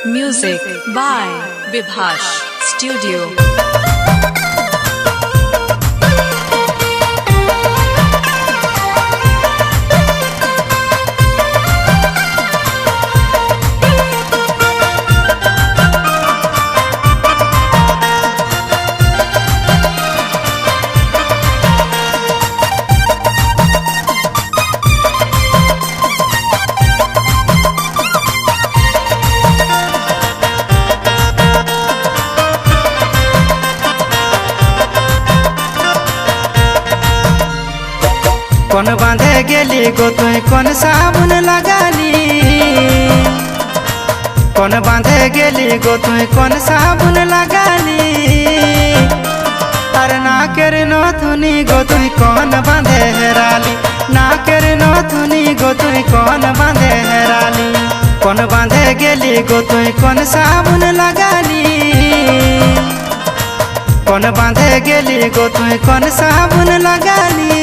Music by Vibhash Studio. कौन बांधे गेली गो तुई कौन साबुन लगाली कौन बांधे गेली गो तुई कौन साबुन लगाली अरे ना कर नो थुनी गो तुई कौन बांधे हेराली ना कर नो थुनी गो तुई कौन बांधे हेराली कौन बांधे गेली गो तुई कौन साबुन लगाली कौन बांधे गेली गो तुई कौन साबुन लगाली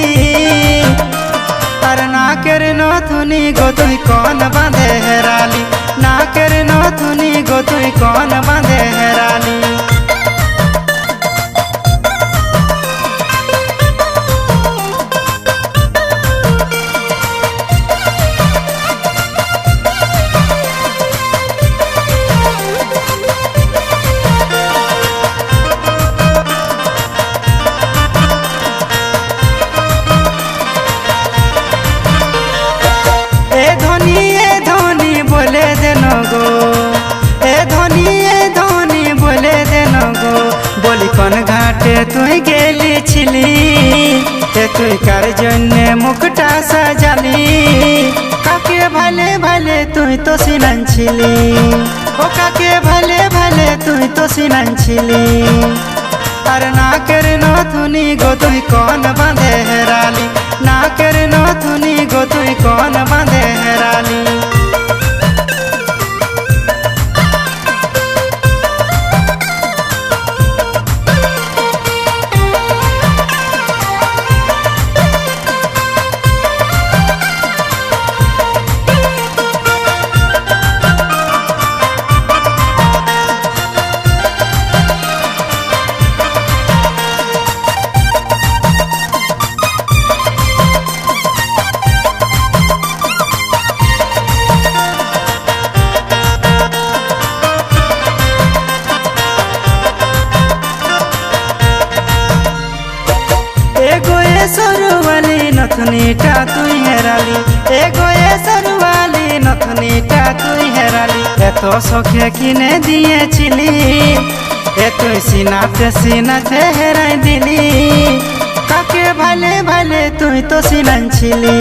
अरे ना कर नो थुनी गो तुई कौन बांधे हेराली ना कर नो थुनी गो तुई कौन बांधे हेराली बोले देनो गो ए धोनी बोले देनो गो बोली कौन घाटे तुई गेली छिली ए तुई कर जन्ने मुकुटा सजाली काके भले भले तुई तो सिनन छिली ओ काके भले भले तुई तो सिनन छिली अरे ना कर नो थुनी गो तुई कौन बांधे हेराली ना कर नो थुनी गो तुई कौन बांधे हेराली सरवाली नथनीटा तुई हेराली एगो ए सरवाली नथनीटा तुई हेराली एतो सखे किने दिए छिली ए तुई सीनाते हेराई दिली काके भले भले तुई तो सिनन छिली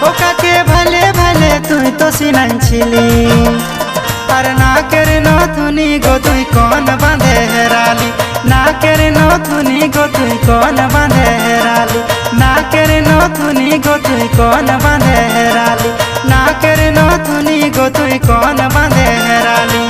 ओ काके भले भले तुई तो सिनन छिली अरे ना कर नो थुनी गो तुई कौन बांधे हेराली ना कर नो थुनी गो तुई कौन बांधे हेराली ना कर नो थुनी गो तुई कौन बांधे हेराली ना कर नो थुनी गो तुई कौन बांधे हेराली।